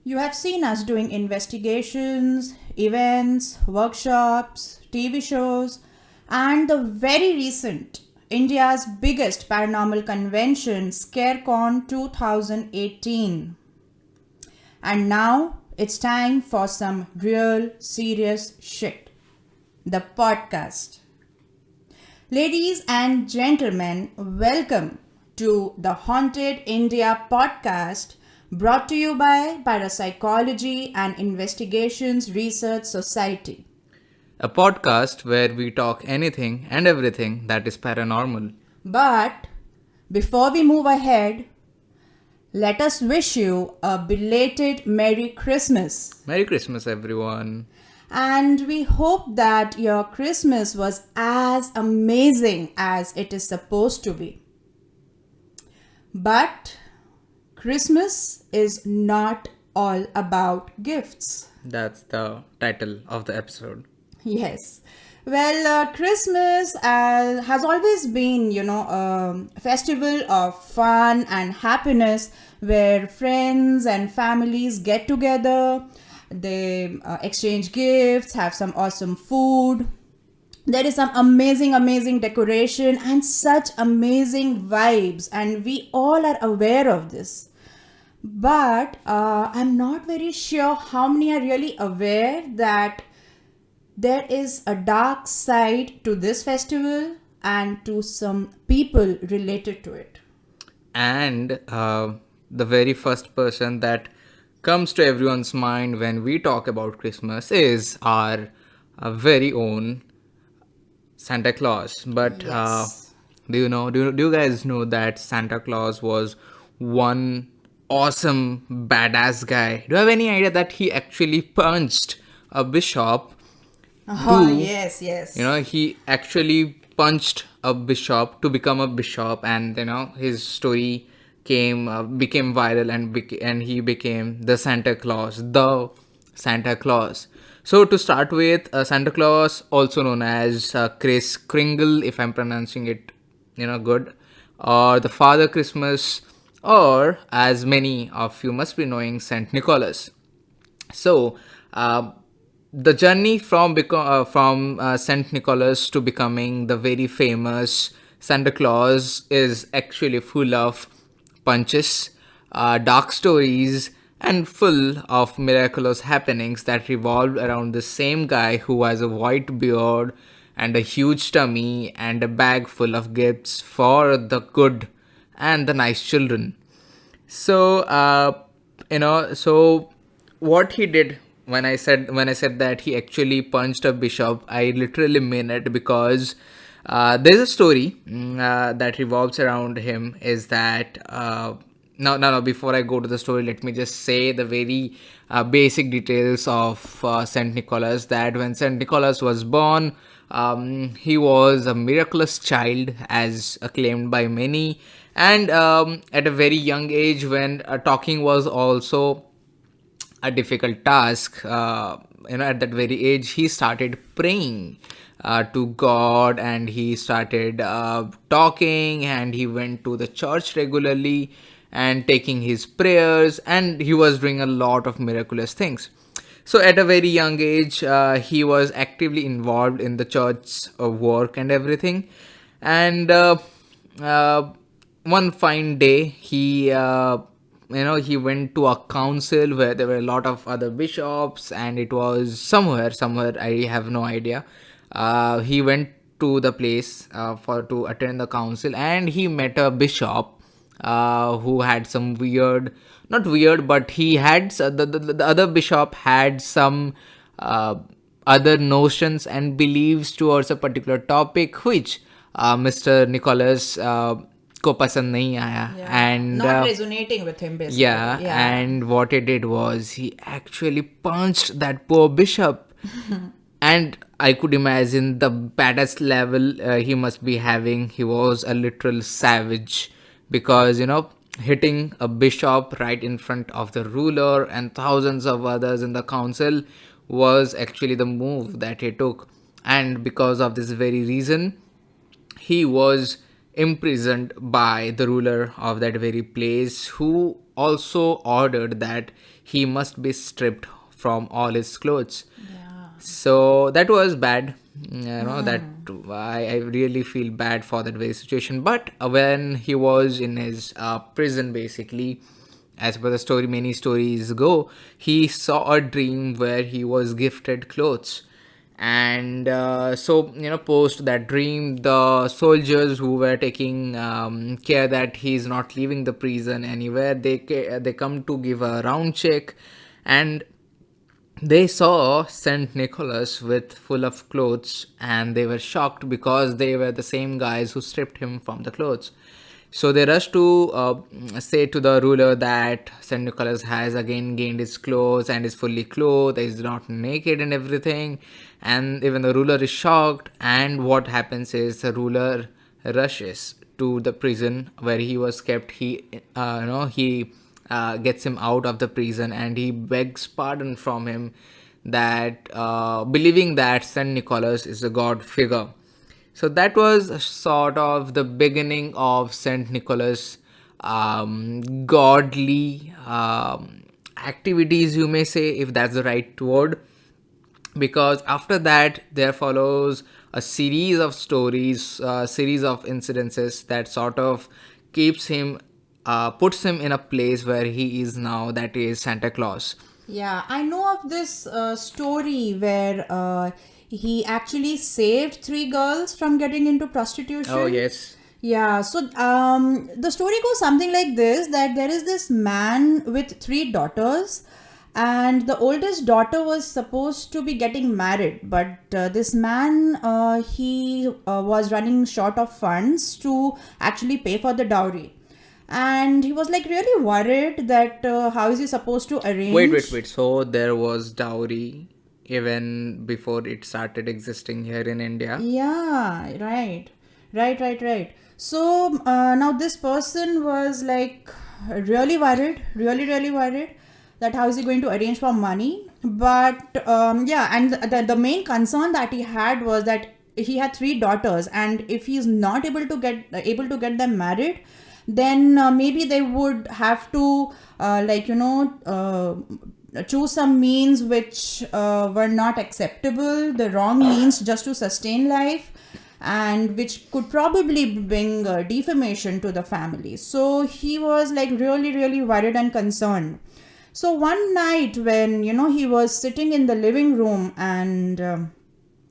You have seen us doing investigations, events, workshops, TV shows, and the very recent India's biggest paranormal convention, ScareCon 2018. And now it's time for some real serious shit. The podcast. Ladies and gentlemen, welcome to the Haunted India podcast brought to you by Parapsychology and Investigations Research Society. A podcast where we talk anything and everything that is paranormal. But before we move ahead, let us wish you a belated Merry Christmas. Merry Christmas, everyone. And we hope that your Christmas was as amazing as it is supposed to be. But Christmas is not all about gifts. That's the title of the episode. Yes. Well, Christmas has always been, a festival of fun and happiness where friends and families get together. They exchange gifts, have some awesome food. There is some amazing decoration and such amazing vibes, and we all are aware of this. But I'm not very sure how many are really aware that there is a dark side to this festival and to some people related to it. And the very first person that comes to everyone's mind when we talk about Christmas is our very own Santa Claus. But Yes. do you guys know that Santa Claus was one awesome badass guy? Do you have any idea that he actually punched a bishop? Oh, yes. He actually punched a bishop to become a bishop, and his story became viral, and he became the Santa Claus. So to start with, Santa Claus, also known as Chris Kringle, if I'm pronouncing it good, or the Father Christmas, or as many of you must be knowing, Saint Nicholas. So the journey from Saint Nicholas to becoming the very famous Santa Claus is actually full of punches, dark stories, and full of miraculous happenings that revolved around the same guy who has a white beard and a huge tummy and a bag full of gifts for the good and the nice children. So so what he did, when I said that he actually punched a bishop, I literally mean it, because there's a story that revolves around him. Is that no, before I go to the story, let me just say the very basic details of Saint Nicholas. That when Saint Nicholas was born, he was a miraculous child, as acclaimed by many, and at a very young age, when talking was also a difficult task, at that very age, he started praying to God, and he started talking, and he went to the church regularly and taking his prayers, and he was doing a lot of miraculous things. So at a very young age, he was actively involved in the church work and everything. And uh, one fine day, he went to a council where there were a lot of other bishops, and it was somewhere I have no idea. He went to the place for to attend the council, and he met a bishop who had some not weird, but he had the other bishop had some other notions and beliefs towards a particular topic, which Mr. Nicholas को पसंद नहीं आया. Yeah. And Not resonating with him, basically. yeah, and what he did was he actually punched that poor bishop. And I could imagine the baddest level he must be having. He was a literal savage, because hitting a bishop right in front of the ruler and thousands of others in the council was actually the move that he took. And because of this very reason, he was imprisoned by the ruler of that very place, who also ordered that he must be stripped from all his clothes. Yeah. So that was bad. That I really feel bad for that very situation. But when he was in his prison, basically, as per the story, many stories go, he saw a dream where he was gifted clothes. And post that dream, the soldiers who were taking care that he's not leaving the prison anywhere, they come to give a round check, and they saw Saint Nicholas with full of clothes, and they were shocked because they were the same guys who stripped him from the clothes. So they rushed to say to the ruler that Saint Nicholas has again gained his clothes and is fully clothed, is not naked and everything. And even the ruler is shocked. And what happens is the ruler rushes to the prison where he was kept. He gets him out of the prison, and he begs pardon from him, that believing that Saint Nicholas is a god figure. So that was sort of the beginning of Saint Nicholas godly activities, you may say, if that's the right word. Because after that there follows a series of stories, series of incidences that sort of keeps him puts him in a place where he is now, that is Santa Claus. Yeah, I know of this story where he actually saved three girls from getting into Oh prostitution. yes. Yeah, so the story goes something like this, that there is this man with three daughters, and the oldest daughter was supposed to be getting married, but this man he was running short of funds to actually pay for the dowry. And he was like really worried that how is he supposed to Wait, wait, arrange. wait. So there was dowry even before it started existing here in India. Yeah, right. Right. So now this person was like really worried, really worried that how is he going to arrange for money. But yeah, and the main concern that he had was that he had three daughters, and if he's not able to get them married, then maybe they would have to choose some means which were not acceptable, the wrong means just to sustain life, and which could probably bring defamation to the family. So he was like really worried and concerned. So one night when he was sitting in the living room and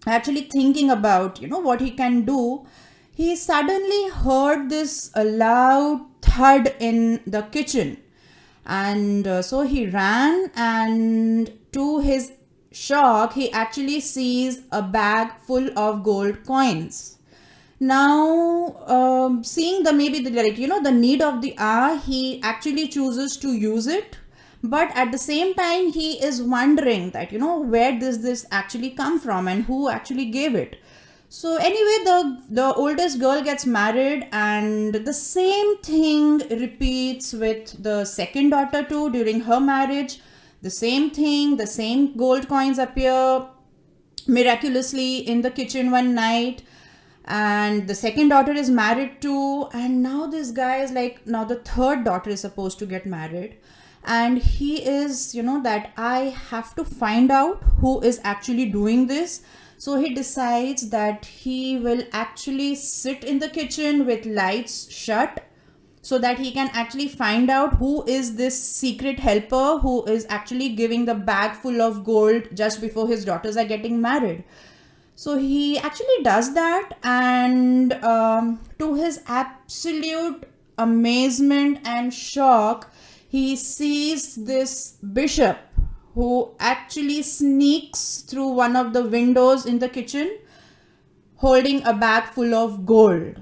actually thinking about what he can do, he suddenly heard this loud thud in the kitchen. And so he ran, and to his shock he actually sees a bag full of gold coins. Now seeing the maybe the need of the hour, he actually chooses to use it. But at the same time he is wondering that where does this actually come from and who actually gave it. So anyway, the oldest girl gets married, and the same thing repeats with the second daughter too. During her marriage, the same thing, the same gold coins appear miraculously in the kitchen one night, and the second daughter is married too. And now this guy is like, now the third daughter is supposed to get married, and he is that I have to find out who is actually doing this. So he decides that he will actually sit in the kitchen with lights shut, so that he can actually find out who is this secret helper who is actually giving the bag full of gold just before his daughters are getting married. So he actually does that, and to his absolute amazement and shock, he sees this bishop who actually sneaks through one of the windows in the kitchen holding a bag full of gold.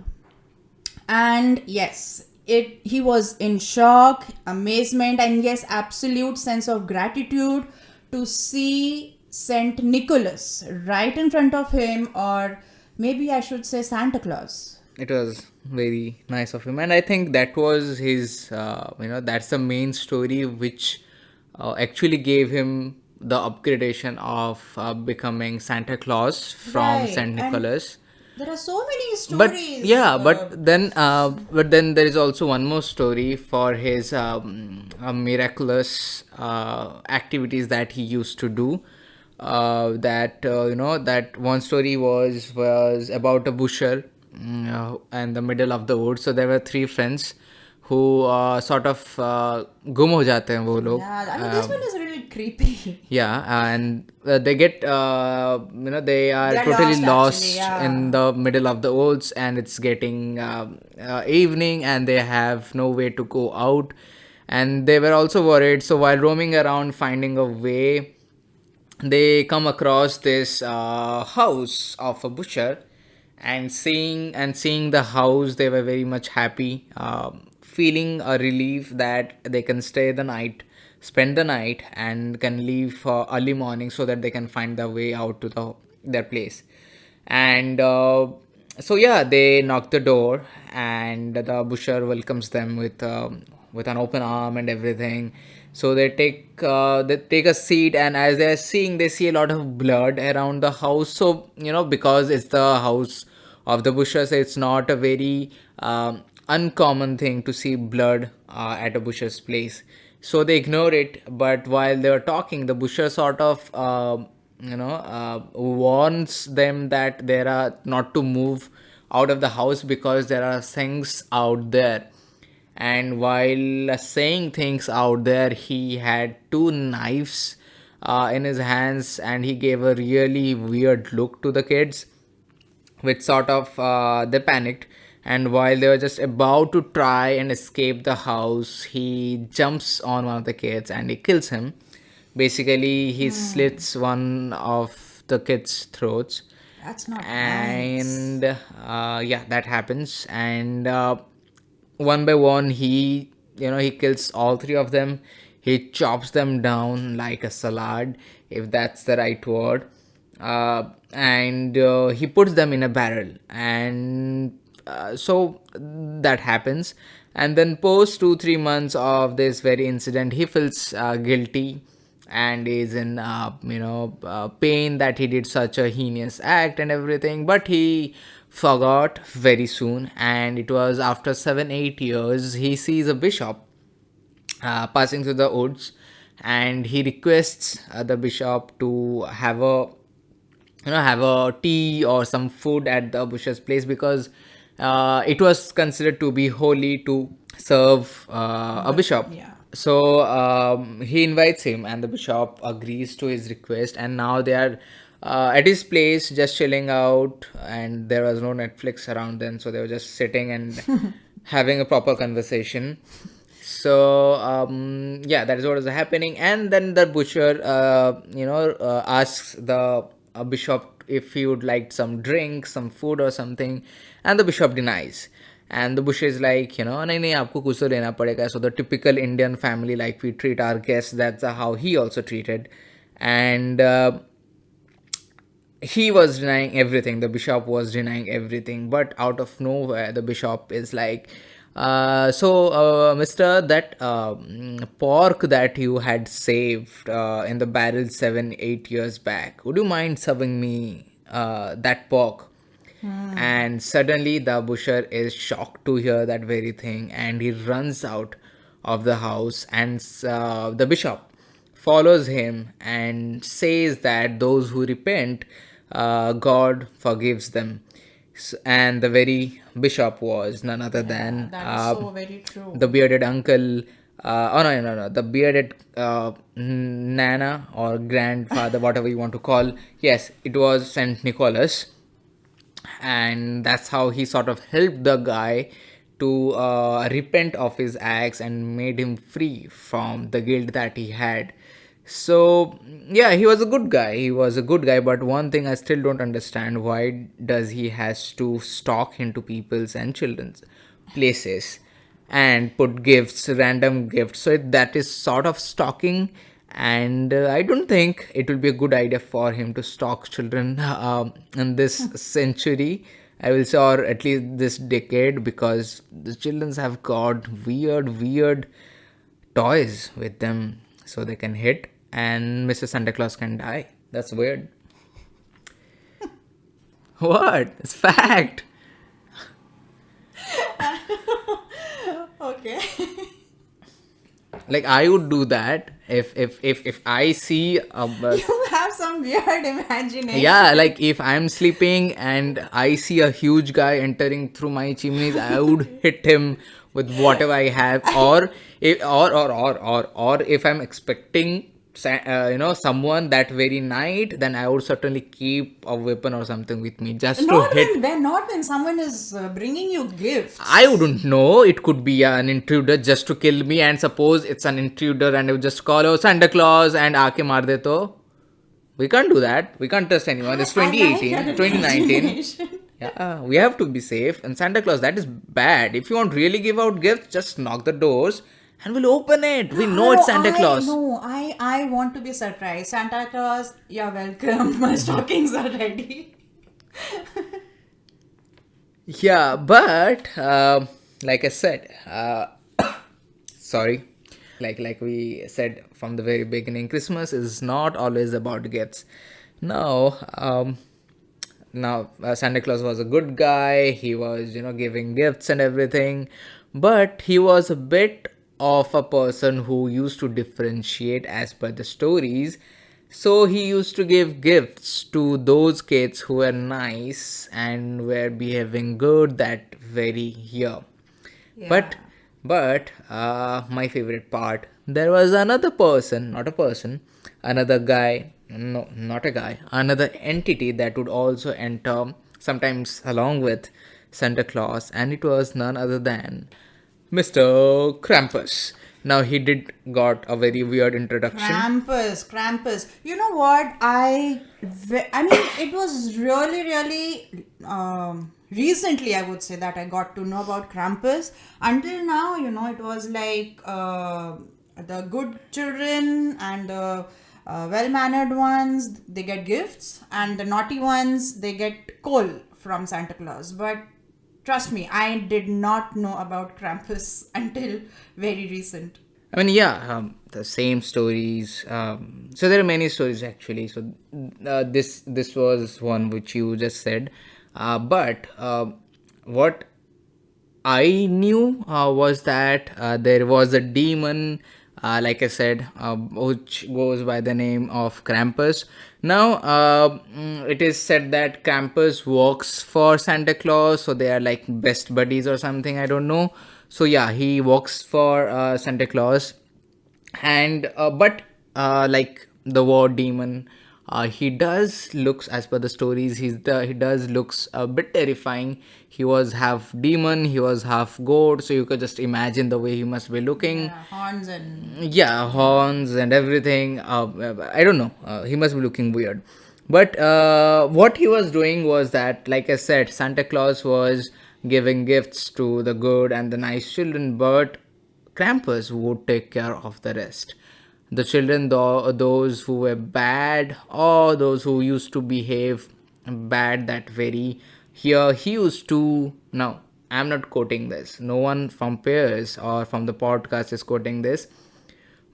And yes, he was in shock, amazement, and yes, absolute sense of gratitude to see Saint Nicholas right in front of him, or maybe I should say Santa Claus. It was very nice of him, and I think that was his. That's the main story which actually gave him the upgradation of becoming Santa Claus from Right. Saint And Nicholas. There are so many But stories. yeah, but then there is also one more story for his miraculous activities that he used to do. That one story was about a busher in the middle of the woods. So there were three friends who sort of गुम हो जाते हैं वो लोग. Yeah, I mean, this one is really creepy. Yeah, and they get they are They're totally lost, actually. lost in Yeah. the middle of the woods, and it's getting evening, and they have no way to go out, and they were also worried. So while roaming around finding a way, they come across this house of a butcher, and seeing the house, they were very much happy, feeling a relief that they can spend the night, and can leave for early morning so that they can find their way out to their place. And so yeah, they knock the door, and the butcher welcomes them with an open arm and everything. So they take a seat, and as they're seeing, they see a lot of blood around the house. So because it's the house of the butcher, so it's not a very uncommon thing to see blood at a butcher's place. So they ignore it, but while they were talking, the butcher sort of warns them that there are not to move out of the house because there are things out there. And while saying things out there, he had two knives in his hands, and he gave a really weird look to the kids, which sort of they panicked. And while they were just about to try and escape the house, he jumps on one of the kids and he kills him. Basically, he slits one of the kids' throats. That's not And nice. yeah, that happens. And one by one, he kills all three of them. He chops them down like a salad, if that's the right word. And he puts them in a barrel. And so that happens. And then post 2-3 months of this very incident, he feels guilty, and is in pain that he did such a heinous act and everything. But he forgot very soon, and it was after 7-8 years he sees a bishop passing through the woods, and he requests the bishop to have a tea or some food at the butcher's place, because it was considered to be holy to serve a bishop. Yeah. So he invites him, and the bishop agrees to his request. And now they are at his place, just chilling out, and there was no Netflix around then, so they were just sitting and having a proper conversation. So yeah, that is what is happening. And then the butcher asks the bishop if he would like some drink, some food or something, and the bishop denies. And the butcher is like, nahi nahi, aapko kuch to lena padega. So the typical Indian family, like we treat our guests, that's how he also treated. And he was denying everything. The bishop was denying everything. But out of nowhere, the bishop is like, Mister, that pork that you had saved in the barrel 7-8 years back, would you mind serving me that pork? And suddenly the butcher is shocked to hear that very thing, and he runs out of the house. And the bishop follows him and says that those who repent, God forgives them. And the very bishop was none other Yeah, than that is so very true. the bearded uncle. Oh no, no, no, the bearded nana or grandfather, whatever you want to call. Yes, it was Saint Nicholas. And that's how he sort of helped the guy to repent of his acts and made him free from the guilt that he had. So yeah, he was a good guy. He was a good guy. But one thing I still don't understand: why does he has to stalk into people's and children's places and put gifts, random gifts? So that is sort of stalking. And I don't think it will be a good idea for him to stalk children in this century, I will say, or at least this decade, because the children have got weird toys with them, so they can hit, and Mr. Santa Claus can die. That's weird. What? It's fact. Okay. Like I would do that if I see a You have some weird yeah, imagination. like if I'm sleeping and I see a huge guy entering through my chimneys, I would hit him with whatever I have, or if, or if I'm expecting someone that very night, then I would certainly keep a weapon or something with me just to hit. Not when someone is bringing you I gifts. wouldn't know. It could be an intruder just to kill me, and suppose it's an intruder and you just call out Santa Claus and aake maar de to. We can't do that. We can't trust anyone. It's I like your 2018, 2019. imagination. Yeah, we have to be safe. And Santa Claus, that is bad. If you want really give out gifts, just knock the doors and we'll open it. We know it's No, Santa I Claus. no, I want to be surprised. Santa Claus, you're welcome. My stockings are ready. Yeah, but like I said, sorry, like we said from the very beginning, Christmas is not always about gifts. No, now Santa Claus was a good guy. He was giving gifts and everything, but he was a bit of a person who used to differentiate as per the stories. So he used to give gifts to those kids who were nice and were behaving good that very year. Yeah. But my favorite part, there was another person, not a person, another guy, no, not a guy, another entity that would also enter sometimes along with Santa Claus, and it was none other than Mr. Krampus. Now he did got a very weird introduction. Krampus. You know what? I mean, it was really recently, I would say, that I got to know about Krampus. Until now, it was like the good children and the well-mannered ones, they get gifts, and the naughty ones, they get coal from Santa Claus. But trust me, I did not know about Krampus until very recent. I mean, yeah, the same stories. So there are many stories actually. So this was one which you just said, but what I knew was that there was a demon, like I said, which goes by the name of Krampus. Now, it is said that Krampus works for Santa Claus, so they are like best buddies or something. I don't know. So yeah, he works for Santa Claus, and like the war demon, he does looks, as per the stories, he does looks a bit terrifying. He was half demon, he was half goat, so you could just imagine the way he must be looking. Yeah, horns and Yeah, horns and everything. I don't know, he must be looking weird. But what he was doing was that, like I said, Santa Claus was giving gifts to the good and the nice children, but Krampus would take care of the rest. The children, those who were bad or those who used to behave bad that very here, he used to. Now, I'm not quoting this. No one from peers or from the podcast is quoting this.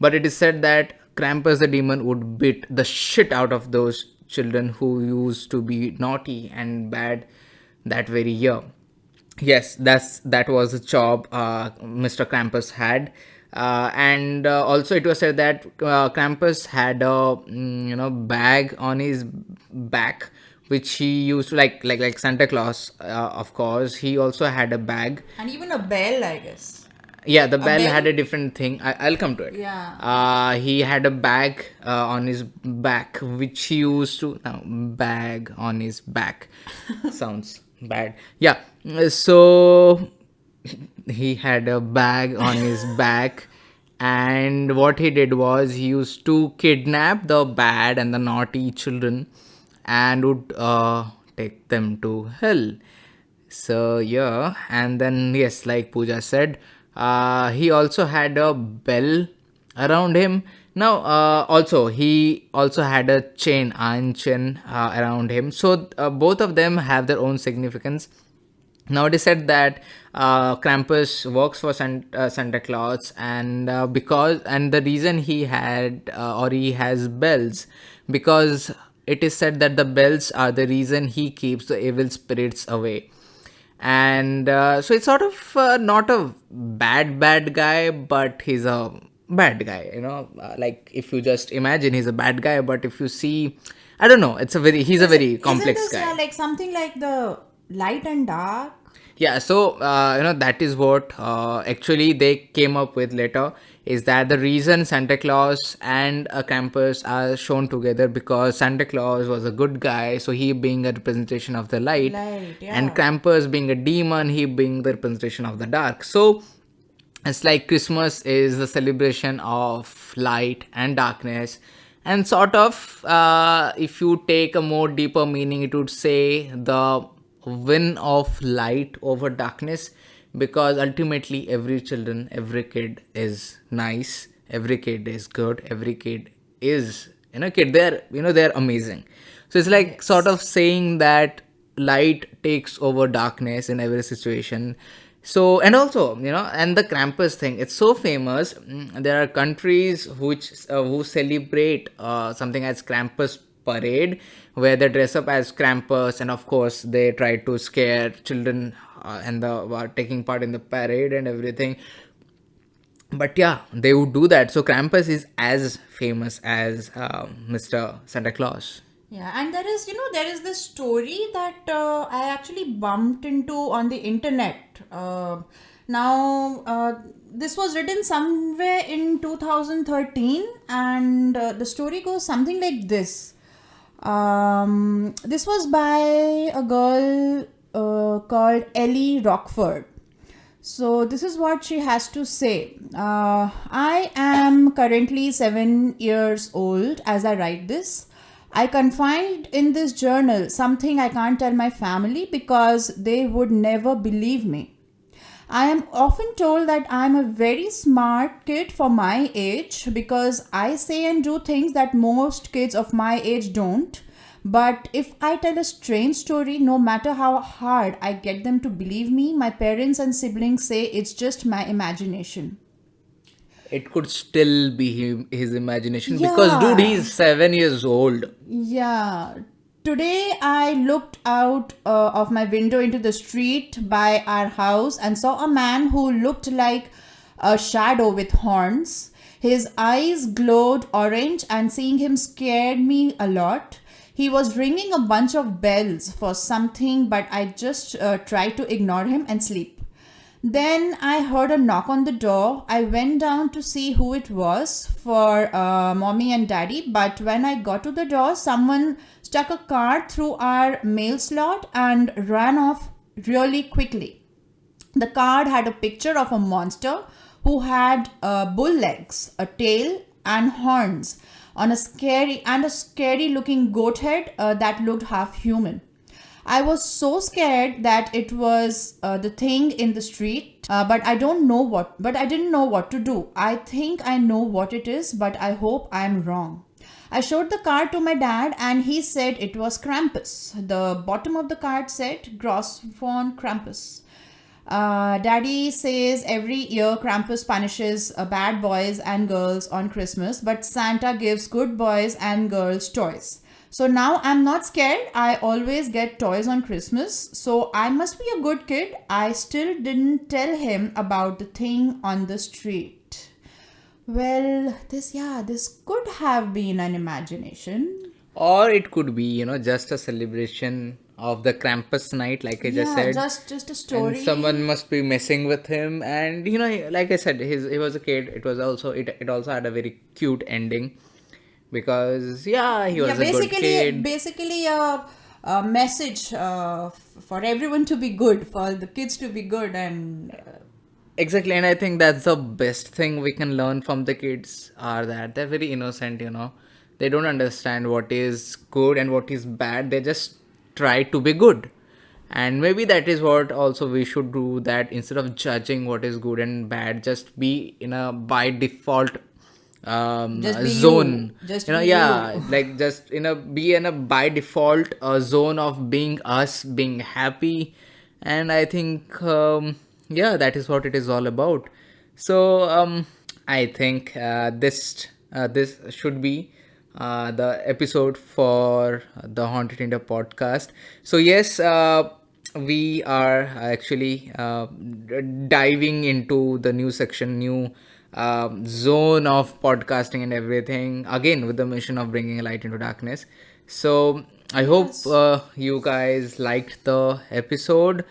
But it is said that Krampus the demon would beat the shit out of those children who used to be naughty and bad that very year. Yes, that was a job Mr. Krampus had, and also it was said that Krampus had a bag on his back, which he used to like Santa Claus. Of course, he also had a bag. and even a bell, I guess. Yeah, the A bell bell? had a different thing. I'll come to it. Yeah. He had a bag on his back, which he used to. Now, bag on his back sounds bad. Yeah, so he had a bag on his back, and what he did was he used to kidnap the bad and the naughty children and would take them to hell. So yeah, and then yes, like Pooja said, he also had a bell around him. Now, also he also had a chain, iron chain around him. So both of them have their own significance. Now it is said that Krampus works for Santa Claus, and because and the reason he had or he has bells, because it is said that the bells are the reason he keeps the evil spirits away. And so it's sort of not a bad guy, but he's a bad guy, like if you just imagine he's a bad guy, but if you see, I don't know, he's a very Isn't complex this, yeah, guy. like something like the light and dark? Yeah, so that is what actually they came up with later, is that the reason Santa Claus and Krampus are shown together, because Santa Claus was a good guy, so he being a representation of the light, Light, and yeah. Krampus being a demon, he being the representation of the dark. So it's like Christmas is the celebration of light and darkness, and sort of, if you take a more deeper meaning, it would say the win of light over darkness, because ultimately every kid is nice, every kid is good, every kid is, kid, they're amazing. So it's like sort of Yes. saying that light takes over darkness in every situation. So, and also, and the Krampus thing, it's so famous. There are countries who celebrate something as Krampus parade, where they dress up as Krampus, and of course they try to scare children, and the taking part in the parade and everything. But yeah, they would do that. So Krampus is as famous as Mr. Santa Claus. Yeah, and there is this story that I actually bumped into on the internet. This was written somewhere in 2013, and the story goes something like this. This was by a girl called Ellie Rockford. So, this is what she has to say. I am currently 7 years old as I write this. I confide in this journal something I can't tell my family because they would never believe me. I am often told that I am a very smart kid for my age because I say and do things that most kids of my age don't. But if I tell a strange story, no matter how hard I get them to believe me, my parents and siblings say it's just my imagination. It could still be his imagination, because dude, Yeah, he's 7 years old. yeah. Today I looked out of my window into the street by our house and saw a man who looked like a shadow with horns. His eyes glowed orange, and seeing him scared me a lot. He was ringing a bunch of bells for something, but I just tried to ignore him and sleep. Then I heard a knock on the door. I went down to see who it was for mommy and daddy. But when I got to the door, someone stuck a card through our mail slot and ran off really quickly. The card had a picture of a monster who had bull legs, a tail, and horns on a scary looking goat head that looked half human. I was so scared that it was the thing in the street, but I didn't know what to do. I think I know what it is, but I hope I am wrong. I showed the card to my dad and he said it was Krampus. The bottom of the card said Gross von Krampus. Daddy says every year Krampus punishes bad boys and girls on Christmas, but Santa gives good boys and girls toys. So now I'm not scared. I always get toys on Christmas. So I must be a good kid. I still didn't tell him about the thing on the street. Well, this could have been an imagination. Or it could be, just a celebration of the Krampus night, like I just Yeah, said. just a And someone story. must be messing with him. And, like I said, he was a kid. It also had a very cute ending, because, yeah, he Yeah, was a good kid. basically a message for everyone to be good, for the kids to be good, and Exactly, and I think that's the best thing we can learn from the kids, are that they're very innocent, They don't understand what is good and what is bad. They just try to be good. And maybe that is what also we should do, that instead of judging what is good and bad, just be in a by default just be you, zone. just be you. Yeah, like just be in a by default zone of being us, being happy. And I think, yeah, that is what it is all about. So I think this should be the episode for the Haunted India podcast. So yes, we are actually diving into the new section, new zone of podcasting and everything, again with the mission of bringing light into darkness. So I hope Yes. you guys liked the episode.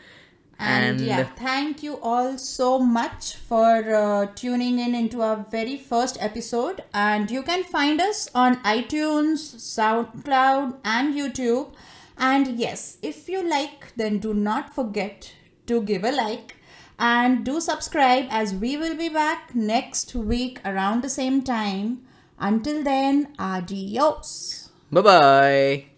And yeah, And thank you all so much for tuning in into our very first episode. And you can find us on iTunes, SoundCloud, and YouTube. And yes, if you like, then do not forget to give a like and do subscribe, as we will be back next week around the same time. Until then, adios. bye bye.